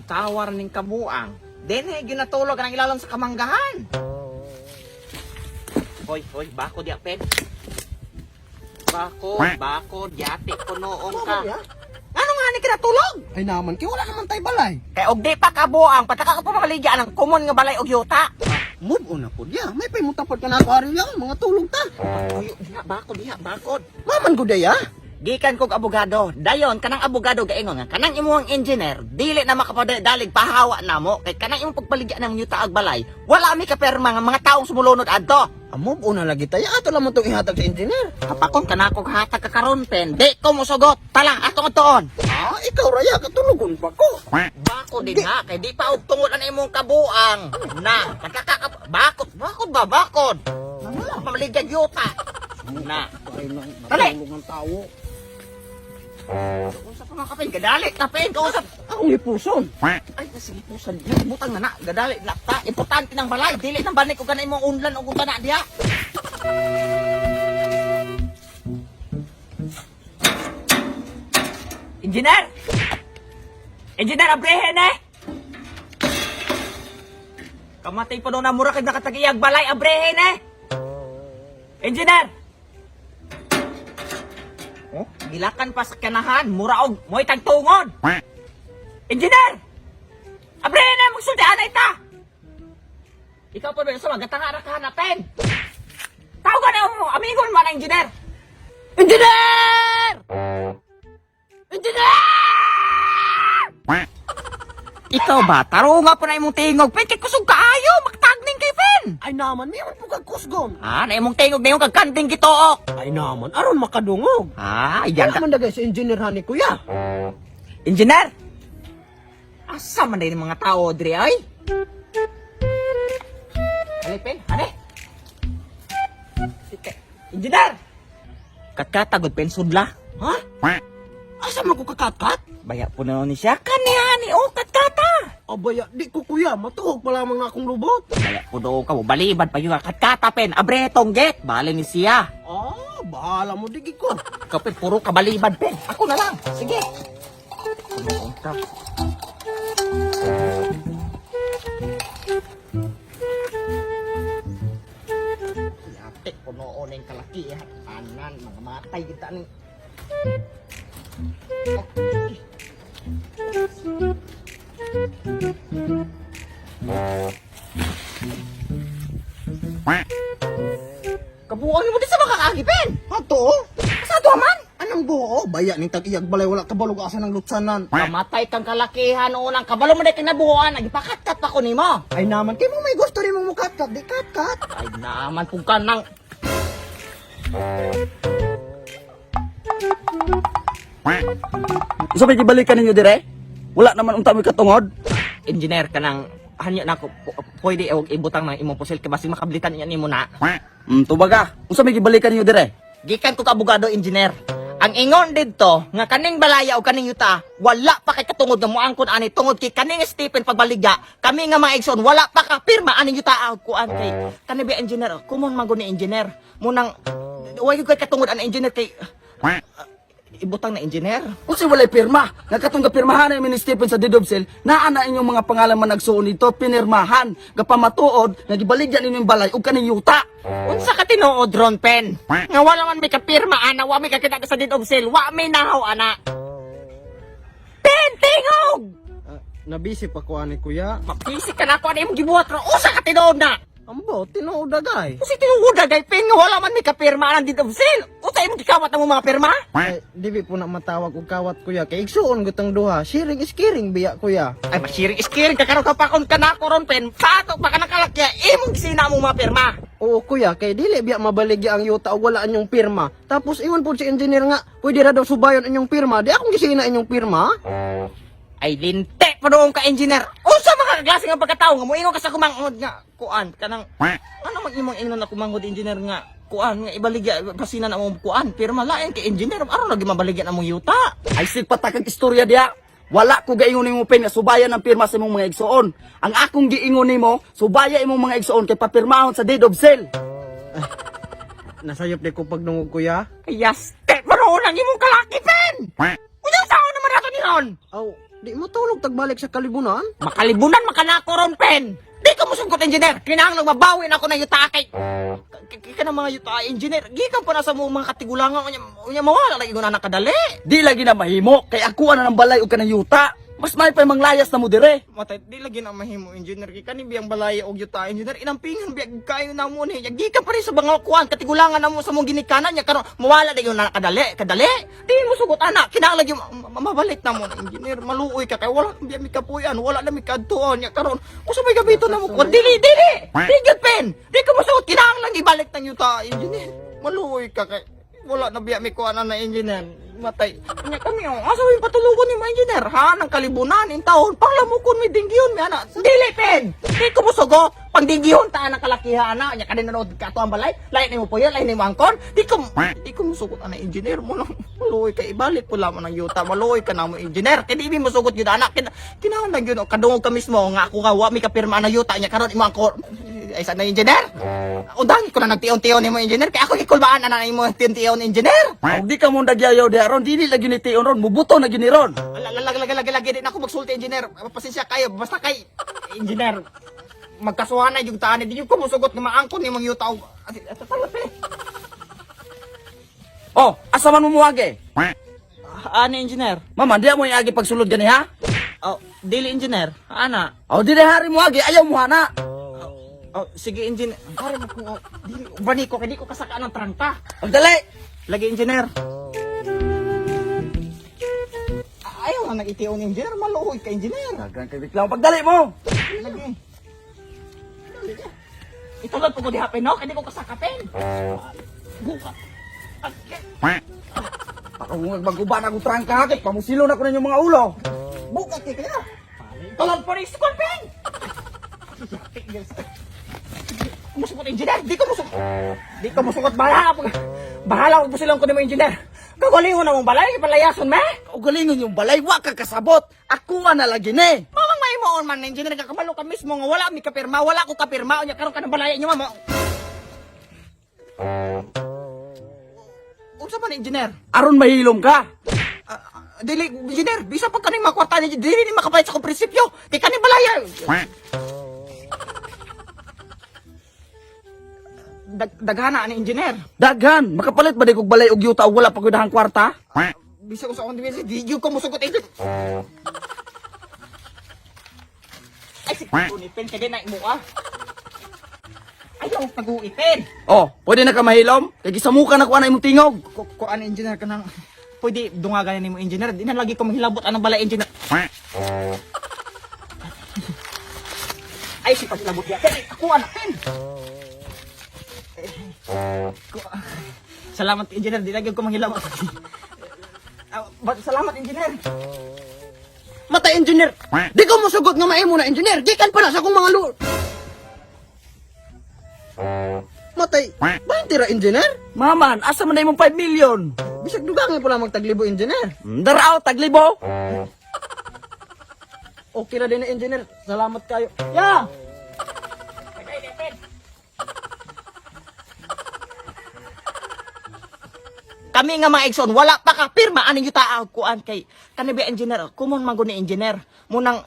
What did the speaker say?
Tawar ning kabuang. Dene ginatulog ang ilalom sa kamanggahan. Hoy, bako diya pen. Bako, yati ko noong ka. Ano nga ni kinatulog? Ay naman, kaya wala naman tayo balay. Kay og di pa kabuang, pataka ka pa makaligya ng kumon nga balay og yuta. Move on na po diya. May paymuntapod ka na ako ari yang mga tulog ta. Ayo, diha, bakod. Maman ko daya. Gikan kog abogado. Dayon kanang abogado gaingon nga kanang imong engineer dili na makapadalig pahawa namo kay kanang imong pagpaligya ng yuta ag balay. Wala mi ka perma nga mga taong sumulunod adto. Move on na lagi tayo. Ato lang mo itong ihatag sa engineer. Kapakon kanakog hatag ka karon pen. Di ko mosugot. Tala atong atoon. Ikaw raya, katulogon pa ko. Bako din ha kay di pa og tungod ang imong kabuang. Na, bakod. Wala pa maligya yuta. Na. Dali. Ng tao. Usap pa mga kapin, gadali, kapin, kausap. Akong ipuson. Ay, sige po, butang na, gadali, lapta, importante ng balay, dili ng banik ko ganay mong unlan o kung na diya. Engineer! Engineer, abrehen eh! Kamatay pa doon na mura kag nakatagiyag balay, abrehen eh! Engineer! Oh, gilakan pa sa kanahan, muraog, mo'y tagtungod. Engineer! Abrehen na, magsultihan na ita! Ikaw pa ba sa magatanga na kahanapin? Tawagan na mo, amigon man ang engineer! Engineer! Engineer! Ikaw ba, taro nga po na imong tingog, pen, kay kusog kaayo, magtagning kay pen! Ay naman, may po kag kusgon. Na imong tingog na yung kagkanting gitook! Ay naman, aron makadungog. Yan Wala man dagay sa engineer hani kuya. Engineer! Asa man din mga tao, Dre, ay? Halipin, hali! Engineer! Katkatagod, pen, sudla. Ha? Asa man ko kakatkat? Baya po na ni siya, kanihani, oh, katkata! Abaya, di ko kuya, matuhog pa lamang na akong lubot. Baya po daw ka, balibad pa yun, katkata, pen, abretong get, bali ni siya. Bahala mo, digi ko. Ikaw, pen, puro kabalibad, pen, ako na lang, sige. Yate, punoon ng kalakihan, anan, mga matay, kita ni... Kabuang mo di sa makakagipin! Hato? Sa to man! Anong buo? Baya ning tag-iyag balay, wala kabalog asa ng lutsanan. Kamatay kang kalakihan unang kabalo mo na kinabuhan, nagipakatkat pa ko nimo. Ay naman, kay mo may gusto rin mo mukatkat, di katkat. Ay naman kung ka nang... Gusto ba ibalikan ninyo dire? Wala naman unta may katungod. Engineer ka nang hanyo na ko pwede ibutang ng imong pusil kay basi makablitan niya nimo na. Tubaga. Unsa may ibalikan ninyo dire? Gikan ko ka abogado engineer. Ang ingon didto nga kaning balaya o kaning yuta wala pa kay katungod nga moangkon ani tungod kay kaning Stephen pagbaligya kami nga mga igsoon wala pa ka pirma aning yuta kuan kay kani ba engineer kumon man ni engineer munang way kay katungod an engineer kay ibutang na engineer. Unsa walay pirma? Nagkatong pirmahan ni Mini Stephen sa deed of sale, naa na inyong mga pangalan man nagsuon nito pinirmahan. Gapamatuod nagibaligyan ninyong balay ug kaning yuta. Unsa ka tinuod Ron Pen? Nga wala man may kapirma ana, wa may kakita sa deed of sale, wa may nahaw ana. Pen tingog! Nabisi pa ko ani kuya. Mabisi ka na ako ano yung gibuhat ro. Usa ka tinuod na? Ambo, tinuod dagay. Kasi tinuod na gay Pen nga wala man may kapirma ang deed of sale. Usa yung gikawat na mo mga pirma? Ay, di po na matawag og kawat kuya. Kay igsuon gutang duha. Sharing is caring biya kuya. Ay masiring-iskiring ka karon kapakon ka na ako Ron Pen. Patok pa ka nakalakya, imong gisina mo mga pirma. Oo kuya, kay dili biya mabaligya ang yuta o wala anyong pirma. Tapos ingon po si engineer nga, pwede ra daw subayon anyong pirma. Di akong gisina inyong pirma. Ay linte pa doon ka engineer. Unsa mga klase nga pagkatao nga moingon ka sa kumangod nga kuan kanang ano mag imong ingnon na kumangod engineer nga kuan nga ibaligya pasina na mo kuan pero malain kay engineer aron lagi mabaligya na mo yuta. Ay sigpatakag istorya diya. Wala ko gaingon nimo pen nga subayan ang pirma sa imong mga igsuon. Ang akong giingon nimo, subaya imong mga igsuon kay papirmahon sa deed of sale. Nasayop di ko pagdungog kuya. Kaya step mo lang imong kalaki, pen! Unyang sao naman nato ni Ron? Aw, di mo tulog tagbalik sa kalibunan? Makalibunan makanako ron, pen! Di ka mo sungkot, engineer! Kinahanglang mabawin ako ng yuta kay... Kaya ng mga yuta, engineer, gikan pa na sa mga katigulangan, unya mawala lagi ko na nakadali. Di lagi na mahimo, kay ako na ng balay o ka ng yuta. Mas may pa manglayas na mo dire. Matay, di lagi na mahimo, engineer. Kaya kani biyang balaya og yuta, engineer. Inampingan biyang kayo na mo ni. Gikan pa rin sa mga kuwan, katigulangan na mo sa mong ginikanan niya. Karon mawala lagi ko na nakadali. Kadali. Di mo sugot, anak. Kinahanglan lagi mabalik na mo, engineer. Maluoy ka, kay wala biyang mikapuyan. Wala na mikadtuon niya. Karon, kung sa may gabito na mo, kuwan, dili! Tigil, pen! Di ka masugot, kinahanglan ibalik ng yuta, engineer. Maluoy ka, kay wala na biya mi kuan na engineer. Matay. Nya kami oh, asa yung patulugon ni mga engineer ha nang kalibunan in taon panglamukon mi dinggihon mi ana. Dili pen. Di ko musugo pang dinggihon ta ang kalakihan ana nya kadin nanood ka to ang balay. Lain nimo po yan, lain nimo angkon. Di ko musugot ana engineer mo lang. Maluoy ka ibalik ko lamang ng yuta. Maluoy ka na mo engineer. Kay di mi musugot gyud ana. Kinahanglan lang gyud kadungog ka mismo nga ako nga wa mi kapirma na yuta nya karon imo angkon. Ay sa na engineer. Undangi ko na nagtion-tion nimo engineer kay ako gikulbaan na imo tion-tion engineer. Og di ka mo nagyayaw di aron, dili lagi ni tion ron, mubuto na gini ron. Lagi din ako magsulti engineer. Pasensya kayo basta kay engineer. Magkasuhan na yung taan di yung kumusugot nga maangkon ni mga yuta. Oh, asa man mo muwagi? Ano engineer? Mama, di mo iagi pagsulod gani ha? Oh, dili engineer. Ana. Oh, di hari muwagi, ayaw mo hana. Oh, sige engineer. Pare mo ko. Dili bani ko kay di ko kasaka ng trangka. Og dali. Lagi engineer. Ayaw na nag-itiyon ni engineer, maluhoy ka engineer. Dagan kay reklamo pagdali mo. Lagi. Itulad po ko di hapin, no? Kaya di ko kasakapin. Buka. Ako mo magbaguban ako trangka kay pamusilo na ko ninyo mga ulo. Buka kaya. Tulad po rin sa kulpin. Musukot engineer, di ko musukot. Di ko musukot, bahala ko silang ko ni mo engineer. Kagalingon na mong balay, palayason me. Og galingon yung balay wa ka kasabot. Ako na lagi ni. Mamang may moon man engineer, kakabalo ka mismo nga wala mi kapirma, wala ko kapirma, unya karon ka ng balay inyo mamo. Unsa man engineer? Aron mahilom ka. Dili engineer, bisa pag kaning makwarta ni dili ni makapayat sa kong prinsipyo. Kay kaning balaya. Daghana ni engineer. Daghan, makapalit ba di kog balay og yuta og wala pa gud dahang kwarta? Bisa ko sa akong division, di ko musugot engineer. Ay, si Ipin, kaya na mo ah. Ayaw, nag-uipin. Oh, pwede na ka mahilom? Kay gisamukan ako anay mong tingog. Ko ano engineer ka nang pwede dungagan ni mo engineer. Di na lagi ko manghilabot anong balay engineer. Ay, si paglabot ya. Kaya ako anakin. Salamat engineer, di lagi ko manghilabot. Salamat engineer. Mata engineer. Di ko musugot nga maimo na engineer. Gikan pa na sa akong mga Matay. Bayan tira engineer? Maman, asa man na imong 5 million? Bisag dugang pula magtaglibo engineer. Daraw, taglibo. Okay na din na engineer. Salamat kayo. Ya! Kami nga mga Exxon, wala pa ka pirma anong yuta kuan kay kanibi engineer, kumon man gud ni engineer. Munang